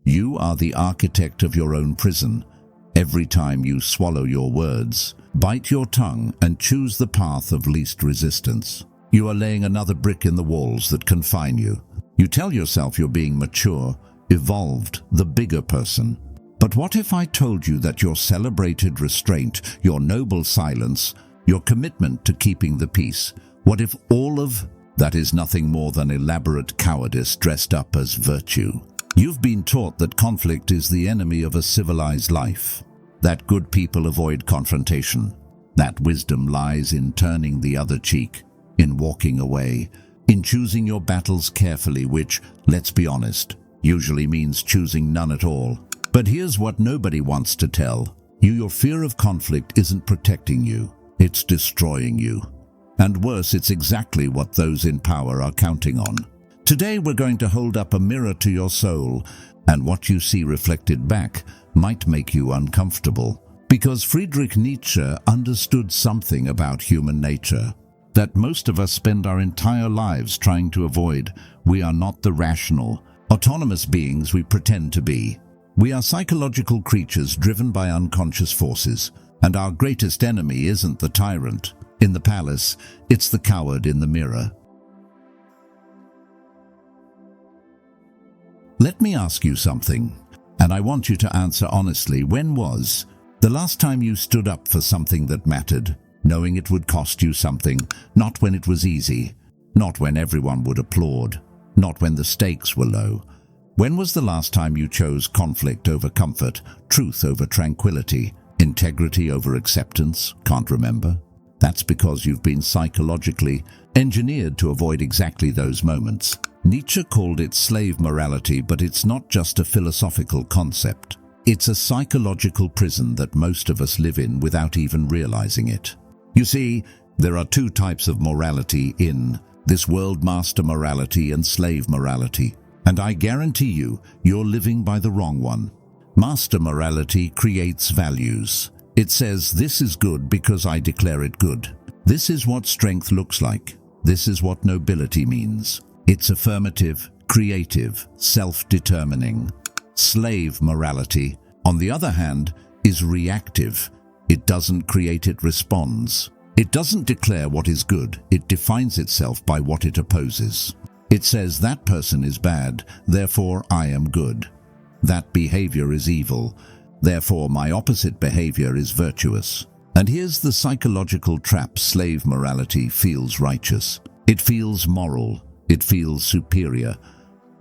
You are the architect of your own prison. Every time you swallow your words, bite your tongue, and choose the path of least resistance, you are laying another brick in the walls that confine you. You tell yourself you're being mature, evolved, the bigger person. But what if I told you that your celebrated restraint, your noble silence, your commitment to keeping the peace, what if all of that is nothing more than elaborate cowardice dressed up as virtue? You've been taught that conflict is the enemy of a civilized life, that good people avoid confrontation, that wisdom lies in turning the other cheek, in walking away, in choosing your battles carefully, which, let's be honest, usually means choosing none at all. But here's what nobody wants to tell you: your fear of conflict isn't protecting you, it's destroying you. And worse, it's exactly what those in power are counting on. Today we're going to hold up a mirror to your soul, and what you see reflected back might make you uncomfortable. Because Friedrich Nietzsche understood something about human nature that most of us spend our entire lives trying to avoid. We are not the rational, autonomous beings we pretend to be. We are psychological creatures driven by unconscious forces, and our greatest enemy isn't the tyrant in the palace, it's the coward in the mirror. Let me ask you something, and I want you to answer honestly. When was the last time you stood up for something that mattered, knowing it would cost you something? Not when it was easy, not when everyone would applaud, not when the stakes were low. When was the last time you chose conflict over comfort, truth over tranquility, integrity over acceptance? Can't remember? That's because you've been psychologically engineered to avoid exactly those moments. Nietzsche called it slave morality, but it's not just a philosophical concept. It's a psychological prison that most of us live in without even realizing it. You see, there are two types of morality in this world: master morality and slave morality. And I guarantee you're living by the wrong one. Master morality creates values. It says, this is good because I declare it good. This is what strength looks like. This is what nobility means. It's affirmative, creative, self-determining. Slave morality, on the other hand, is reactive. It doesn't create, it responds. It doesn't declare what is good, it defines itself by what it opposes. It says that person is bad, therefore I am good. That behavior is evil, therefore my opposite behavior is virtuous. And here's the psychological trap: slave morality feels righteous. It feels moral. It feels superior.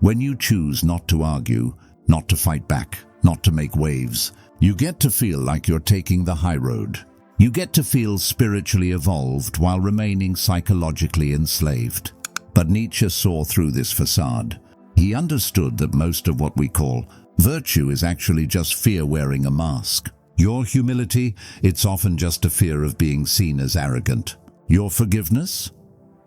When you choose not to argue, not to fight back, not to make waves, you get to feel like you're taking the high road. You get to feel spiritually evolved while remaining psychologically enslaved. But Nietzsche saw through this facade. He understood that most of what we call virtue is actually just fear wearing a mask. Your humility, it's often just a fear of being seen as arrogant. Your forgiveness?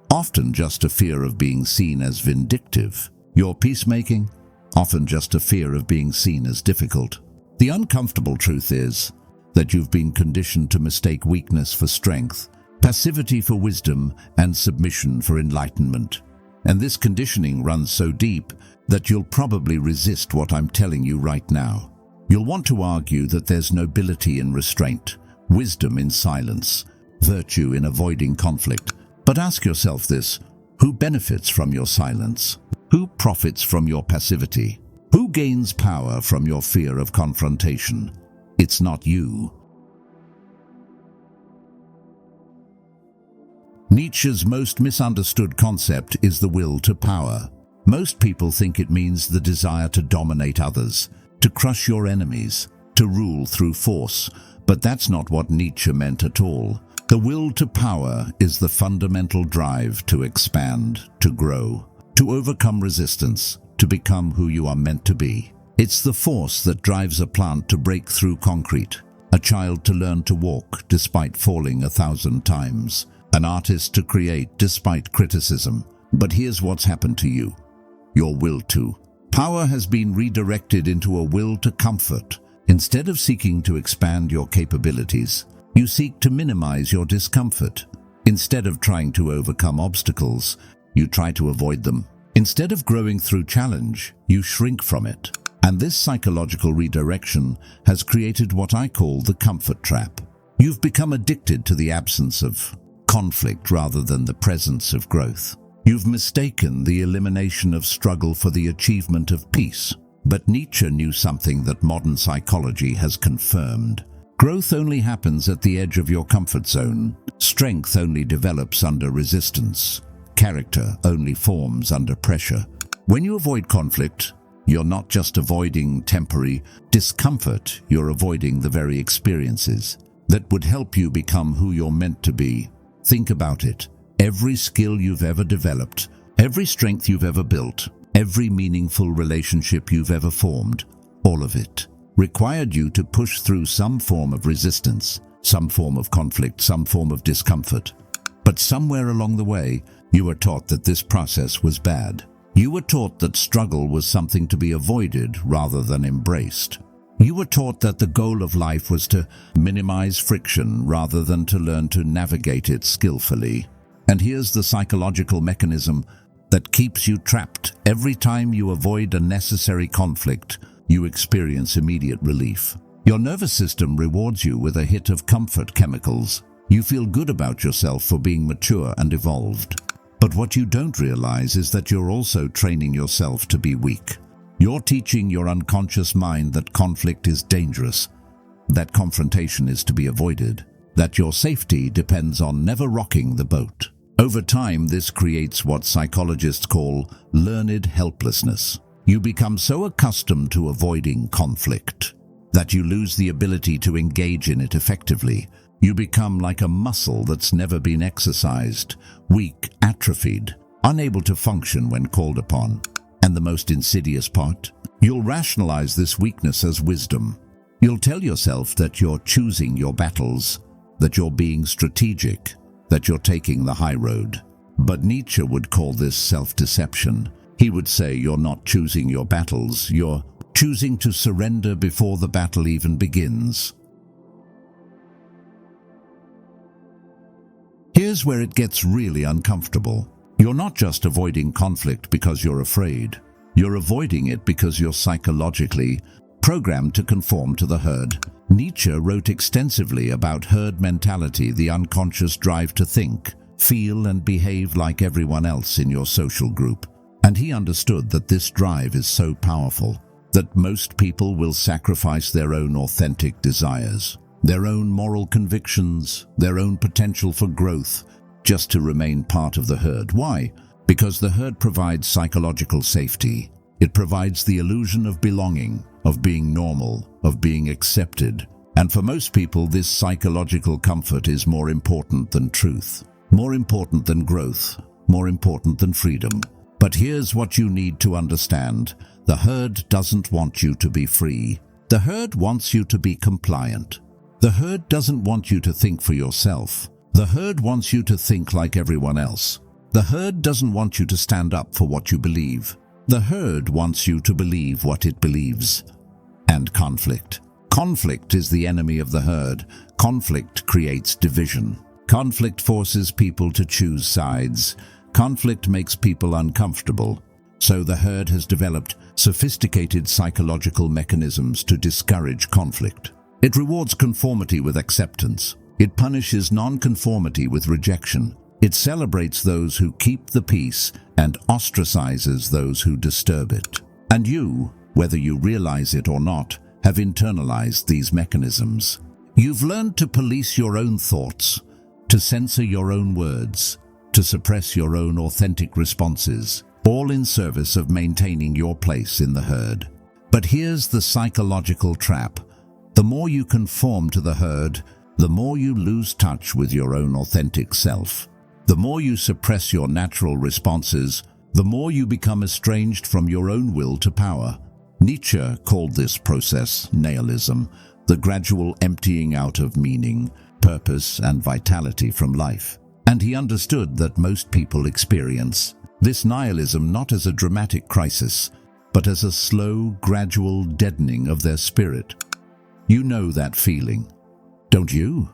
Often just a fear of being seen as vindictive. Your peacemaking? Often just a fear of being seen as difficult. The uncomfortable truth is that you've been conditioned to mistake weakness for strength, passivity for wisdom, and submission for enlightenment. And this conditioning runs so deep that you'll probably resist what I'm telling you right now. You'll want to argue that there's nobility in restraint, wisdom in silence, virtue in avoiding conflict. But ask yourself this: who benefits from your silence? Who profits from your passivity? Who gains power from your fear of confrontation? It's not you. Nietzsche's most misunderstood concept is the will to power. Most people think it means the desire to dominate others, to crush your enemies, to rule through force. But that's not what Nietzsche meant at all. The will to power is the fundamental drive to expand, to grow, to overcome resistance, to become who you are meant to be. It's the force that drives a plant to break through concrete, a child to learn to walk despite falling 1,000 times, an artist to create despite criticism. But here's what's happened to you: your will to power has been redirected into a will to comfort. Instead of seeking to expand your capabilities, you seek to minimize your discomfort. Instead of trying to overcome obstacles, you try to avoid them. Instead of growing through challenge, you shrink from it. And this psychological redirection has created what I call the comfort trap. You've become addicted to the absence of conflict rather than the presence of growth. You've mistaken the elimination of struggle for the achievement of peace. But Nietzsche knew something that modern psychology has confirmed. Growth only happens at the edge of your comfort zone. Strength only develops under resistance. Character only forms under pressure. When you avoid conflict, you're not just avoiding temporary discomfort, you're avoiding the very experiences that would help you become who you're meant to be. Think about it. Every skill you've ever developed, every strength you've ever built, every meaningful relationship you've ever formed, all of it required you to push through some form of resistance, some form of conflict, some form of discomfort. But somewhere along the way, you were taught that this process was bad. You were taught that struggle was something to be avoided rather than embraced. You were taught that the goal of life was to minimize friction rather than to learn to navigate it skillfully. And here's the psychological mechanism that keeps you trapped. Every time you avoid a necessary conflict, you experience immediate relief. Your nervous system rewards you with a hit of comfort chemicals. You feel good about yourself for being mature and evolved. But what you don't realize is that you're also training yourself to be weak. You're teaching your unconscious mind that conflict is dangerous, that confrontation is to be avoided, that your safety depends on never rocking the boat. Over time, this creates what psychologists call learned helplessness. You become so accustomed to avoiding conflict that you lose the ability to engage in it effectively. You become like a muscle that's never been exercised, weak, atrophied, unable to function when called upon. And the most insidious part? You'll rationalize this weakness as wisdom. You'll tell yourself that you're choosing your battles, that you're being strategic, that you're taking the high road. But Nietzsche would call this self-deception. He would say you're not choosing your battles, you're choosing to surrender before the battle even begins. Here's where it gets really uncomfortable. You're not just avoiding conflict because you're afraid. You're avoiding it because you're psychologically programmed to conform to the herd. Nietzsche wrote extensively about herd mentality, the unconscious drive to think, feel, and behave like everyone else in your social group. And he understood that this drive is so powerful that most people will sacrifice their own authentic desires, their own moral convictions, their own potential for growth, just to remain part of the herd. Why? Because the herd provides psychological safety. It provides the illusion of belonging, of being normal, of being accepted. And for most people, this psychological comfort is more important than truth, more important than growth, more important than freedom. But here's what you need to understand. The herd doesn't want you to be free. The herd wants you to be compliant. The herd doesn't want you to think for yourself. The herd wants you to think like everyone else. The herd doesn't want you to stand up for what you believe. The herd wants you to believe what it believes. And conflict. Conflict is the enemy of the herd. Conflict creates division. Conflict forces people to choose sides. Conflict makes people uncomfortable. So the herd has developed sophisticated psychological mechanisms to discourage conflict. It rewards conformity with acceptance. It punishes non-conformity with rejection. It celebrates those who keep the peace and ostracizes those who disturb it. And you, whether you realize it or not, have internalized these mechanisms. You've learned to police your own thoughts, to censor your own words, to suppress your own authentic responses, all in service of maintaining your place in the herd. But here's the psychological trap. The more you conform to the herd, the more you lose touch with your own authentic self. The more you suppress your natural responses, the more you become estranged from your own will to power. Nietzsche called this process nihilism, the gradual emptying out of meaning, purpose, and vitality from life. And he understood that most people experience this nihilism not as a dramatic crisis, but as a slow, gradual deadening of their spirit. You know that feeling, don't you?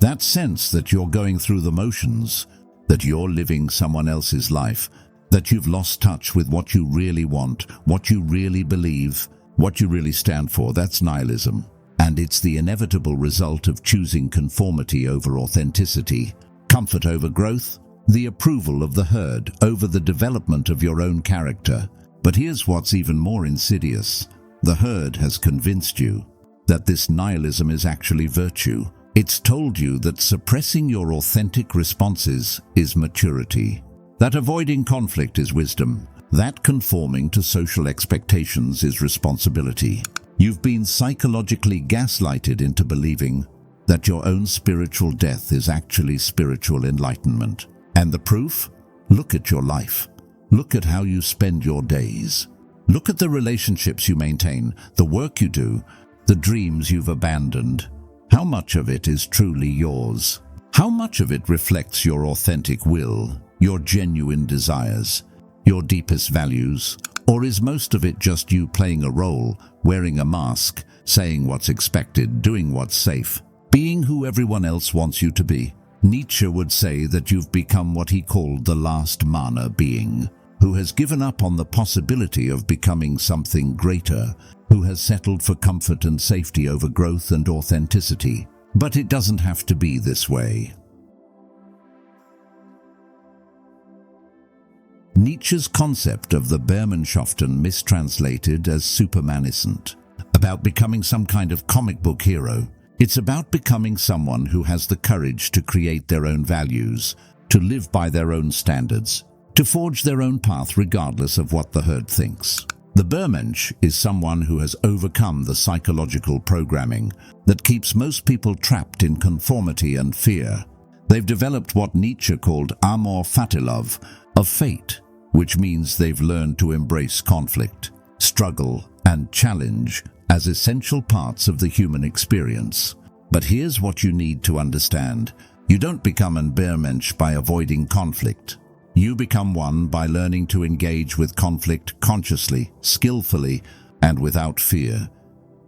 That sense that you're going through the motions, that you're living someone else's life, that you've lost touch with what you really want, what you really believe, what you really stand for, that's nihilism. And it's the inevitable result of choosing conformity over authenticity, comfort over growth, the approval of the herd over the development of your own character. But here's what's even more insidious. The herd has convinced you that this nihilism is actually virtue. It's told you that suppressing your authentic responses is maturity, that avoiding conflict is wisdom, that conforming to social expectations is responsibility. You've been psychologically gaslighted into believing that your own spiritual death is actually spiritual enlightenment. And the proof? Look at your life. Look at how you spend your days. Look at the relationships you maintain, the work you do, the dreams you've abandoned. How much of it is truly yours? How much of it reflects your authentic will, your genuine desires, your deepest values? Or is most of it just you playing a role, wearing a mask, saying what's expected, doing what's safe, being who everyone else wants you to be? Nietzsche would say that you've become what he called the last mana being, who has given up on the possibility of becoming something greater, who has settled for comfort and safety over growth and authenticity. But it doesn't have to be this way. Nietzsche's concept of the Bermannschaften, mistranslated as supermaniscent, about becoming some kind of comic book hero. It's about becoming someone who has the courage to create their own values, to live by their own standards, to forge their own path regardless of what the herd thinks. The Bermensch is someone who has overcome the psychological programming that keeps most people trapped in conformity and fear. They've developed what Nietzsche called amor fati, of fate, which means they've learned to embrace conflict, struggle, and challenge as essential parts of the human experience. But here's what you need to understand. You don't become an Bermensch by avoiding conflict. You become one by learning to engage with conflict consciously, skillfully, and without fear.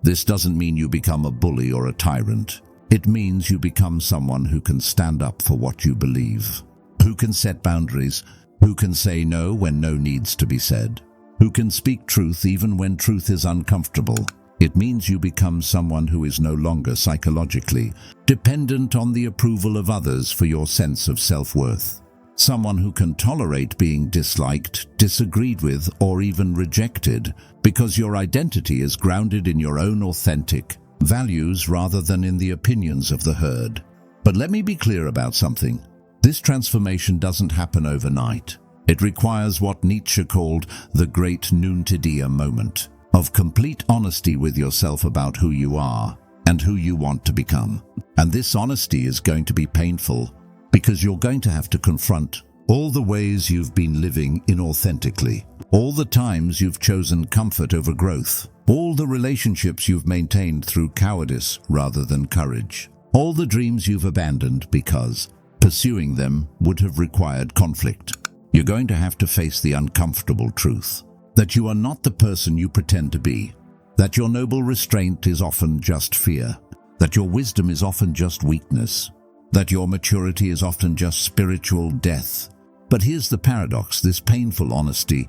This doesn't mean you become a bully or a tyrant. It means you become someone who can stand up for what you believe, who can set boundaries, who can say no when no needs to be said, who can speak truth even when truth is uncomfortable. It means you become someone who is no longer psychologically dependent on the approval of others for your sense of self-worth. Someone who can tolerate being disliked, disagreed with, or even rejected because your identity is grounded in your own authentic values rather than in the opinions of the herd. But let me be clear about something. This transformation doesn't happen overnight. It requires what Nietzsche called the great noontidia moment, of complete honesty with yourself about who you are and who you want to become. And this honesty is going to be painful because you're going to have to confront all the ways you've been living inauthentically, all the times you've chosen comfort over growth, all the relationships you've maintained through cowardice rather than courage, all the dreams you've abandoned because pursuing them would have required conflict. You're going to have to face the uncomfortable truth that you are not the person you pretend to be, that your noble restraint is often just fear, that your wisdom is often just weakness, that your maturity is often just spiritual death. But here's the paradox: this painful honesty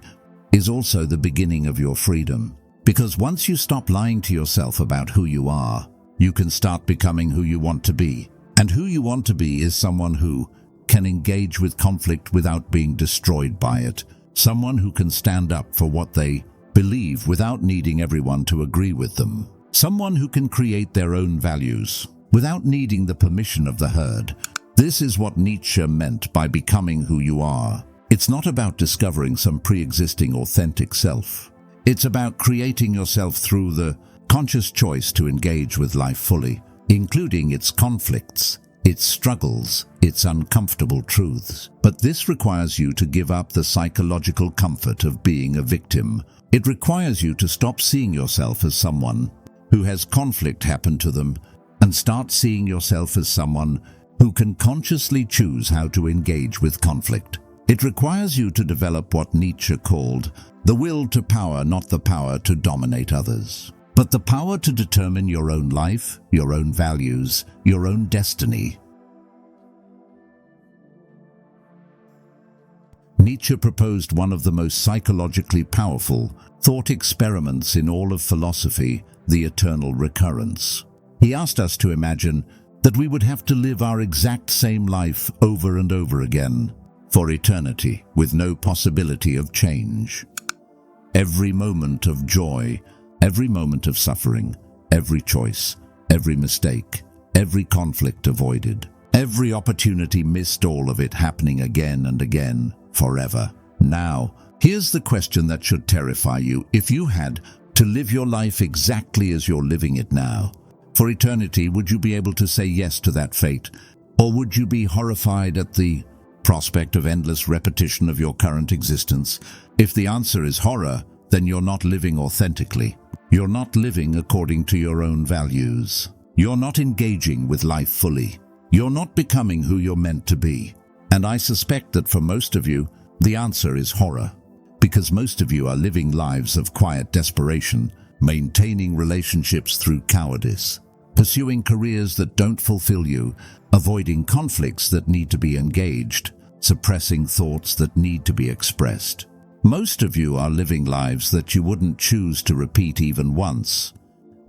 is also the beginning of your freedom. Because once you stop lying to yourself about who you are, you can start becoming who you want to be. And who you want to be is someone who can engage with conflict without being destroyed by it. Someone who can stand up for what they believe without needing everyone to agree with them. Someone who can create their own values without needing the permission of the herd. This is what Nietzsche meant by becoming who you are. It's not about discovering some pre-existing authentic self. It's about creating yourself through the conscious choice to engage with life fully, including its conflicts, its struggles, its uncomfortable truths. But this requires you to give up the psychological comfort of being a victim. It requires you to stop seeing yourself as someone who has conflict happen to them and start seeing yourself as someone who can consciously choose how to engage with conflict. It requires you to develop what Nietzsche called the will to power, not the power to dominate others, but the power to determine your own life, your own values, your own destiny. Nietzsche proposed one of the most psychologically powerful thought experiments in all of philosophy, the eternal recurrence. He asked us to imagine that we would have to live our exact same life over and over again, for eternity, with no possibility of change. Every moment of joy, every moment of suffering, every choice, every mistake, every conflict avoided, every opportunity missed, all of it happening again and again, forever. Now, here's the question that should terrify you. If you had to live your life exactly as you're living it now, for eternity, would you be able to say yes to that fate? Or would you be horrified at the prospect of endless repetition of your current existence? If the answer is horror, then you're not living authentically. You're not living according to your own values. You're not engaging with life fully. You're not becoming who you're meant to be. And I suspect that for most of you, the answer is horror. Because most of you are living lives of quiet desperation, maintaining relationships through cowardice, pursuing careers that don't fulfill you, avoiding conflicts that need to be engaged, suppressing thoughts that need to be expressed. Most of you are living lives that you wouldn't choose to repeat even once,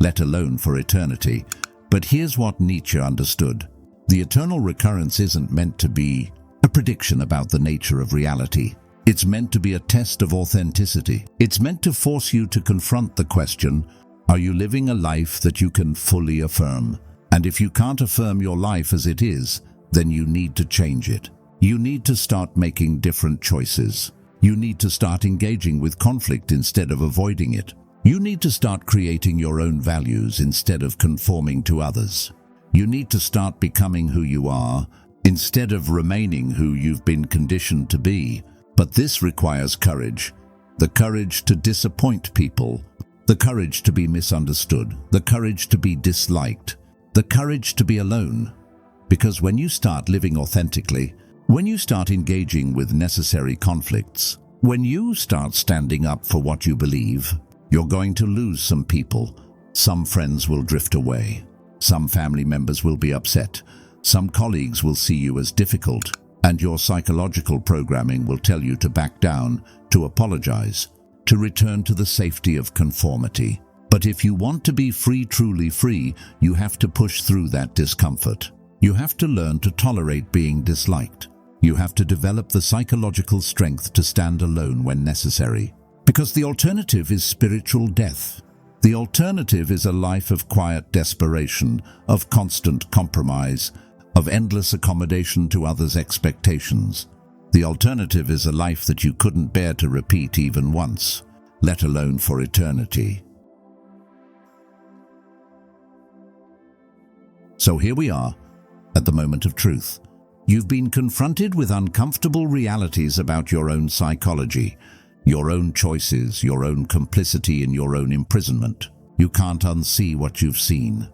let alone for eternity. But here's what Nietzsche understood. The eternal recurrence isn't meant to be a prediction about the nature of reality. It's meant to be a test of authenticity. It's meant to force you to confront the question, are you living a life that you can fully affirm? And if you can't affirm your life as it is, then you need to change it. You need to start making different choices. You need to start engaging with conflict instead of avoiding it. You need to start creating your own values instead of conforming to others. You need to start becoming who you are instead of remaining who you've been conditioned to be. But this requires courage. The courage to disappoint people. The courage to be misunderstood. The courage to be disliked. The courage to be alone. Because when you start living authentically, when you start engaging with necessary conflicts, when you start standing up for what you believe, you're going to lose some people. Some friends will drift away. Some family members will be upset. Some colleagues will see you as difficult. And your psychological programming will tell you to back down, to apologize, to return to the safety of conformity. But if you want to be free, truly free, you have to push through that discomfort. You have to learn to tolerate being disliked. You have to develop the psychological strength to stand alone when necessary. Because the alternative is spiritual death. The alternative is a life of quiet desperation, of constant compromise, of endless accommodation to others' expectations. The alternative is a life that you couldn't bear to repeat even once, let alone for eternity. So here we are, at the moment of truth. You've been confronted with uncomfortable realities about your own psychology, your own choices, your own complicity in your own imprisonment. You can't unsee what you've seen.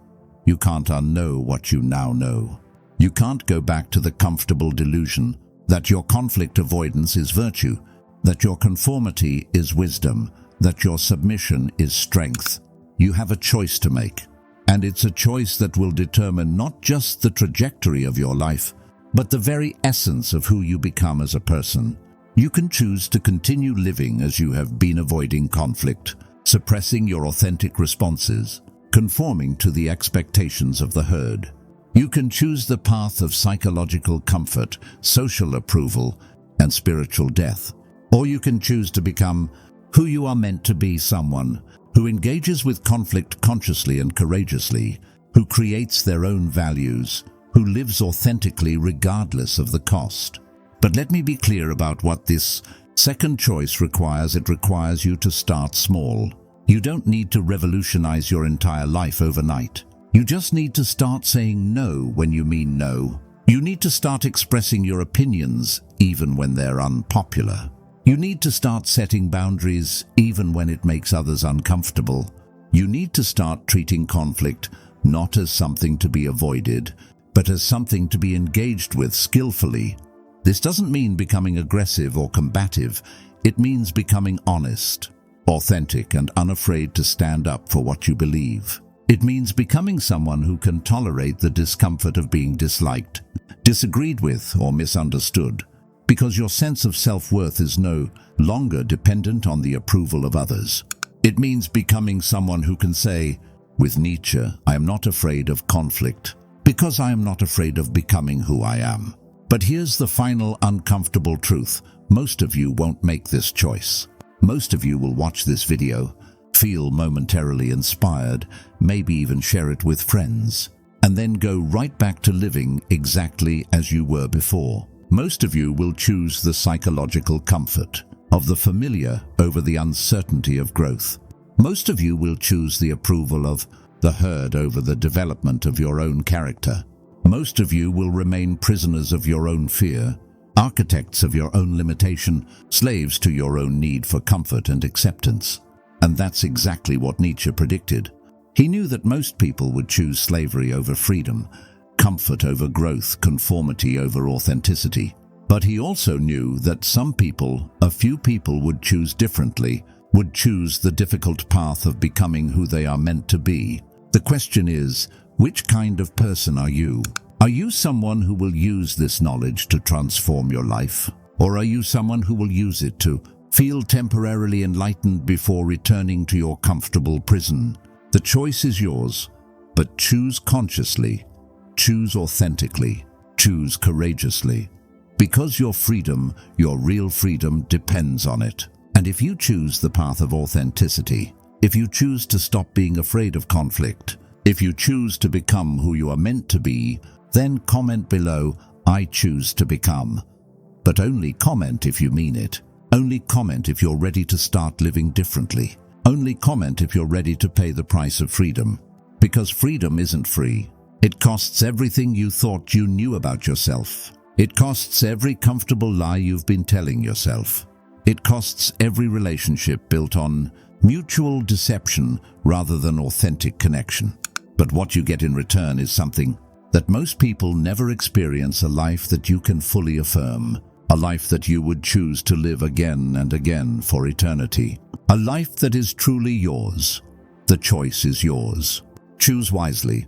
You can't unknow what you now know. You can't go back to the comfortable delusion that your conflict avoidance is virtue, that your conformity is wisdom, that your submission is strength. You have a choice to make, and it's a choice that will determine not just the trajectory of your life, but the very essence of who you become as a person. You can choose to continue living as you have been, avoiding conflict, suppressing your authentic responses, conforming to the expectations of the herd. You can choose the path of psychological comfort, social approval, and spiritual death. Or you can choose to become who you are meant to be, someone who engages with conflict consciously and courageously, who creates their own values, who lives authentically regardless of the cost. But let me be clear about what this second choice requires. It requires you to start small. You don't need to revolutionize your entire life overnight. You just need to start saying no when you mean no. You need to start expressing your opinions even when they're unpopular. You need to start setting boundaries even when it makes others uncomfortable. You need to start treating conflict not as something to be avoided, but as something to be engaged with skillfully. This doesn't mean becoming aggressive or combative. It means becoming honest, authentic, and unafraid to stand up for what you believe. It means becoming someone who can tolerate the discomfort of being disliked, disagreed with, or misunderstood. because your sense of self-worth is no longer dependent on the approval of others. It means becoming someone who can say, with Nietzsche, I am not afraid of conflict, because I am not afraid of becoming who I am. But here's the final uncomfortable truth. Most of you won't make this choice. Most of you will watch this video, feel momentarily inspired, maybe even share it with friends, and then go right back to living exactly as you were before. Most of you will choose the psychological comfort of the familiar over the uncertainty of growth. Most of you will choose the approval of the herd over the development of your own character. Most of you will remain prisoners of your own fear, architects of your own limitation, slaves to your own need for comfort and acceptance. And that's exactly what Nietzsche predicted. He knew that most people would choose slavery over freedom, comfort over growth, conformity over authenticity. But he also knew that some people, a few people, would choose differently, would choose the difficult path of becoming who they are meant to be. The question is, which kind of person are you? Are you someone who will use this knowledge to transform your life? Or are you someone who will use it to feel temporarily enlightened before returning to your comfortable prison? The choice is yours, but choose consciously, choose authentically, choose courageously. Because your freedom, your real freedom, depends on it. And if you choose the path of authenticity, if you choose to stop being afraid of conflict, if you choose to become who you are meant to be, then comment below, I choose to become. But only comment if you mean it. Only comment if you're ready to start living differently. Only comment if you're ready to pay the price of freedom. Because freedom isn't free. It costs everything you thought you knew about yourself. It costs every comfortable lie you've been telling yourself. It costs every relationship built on mutual deception rather than authentic connection. But what you get in return is something that most people never experience: a life that you can fully affirm, a life that you would choose to live again and again for eternity, a life that is truly yours. The choice is yours. Choose wisely.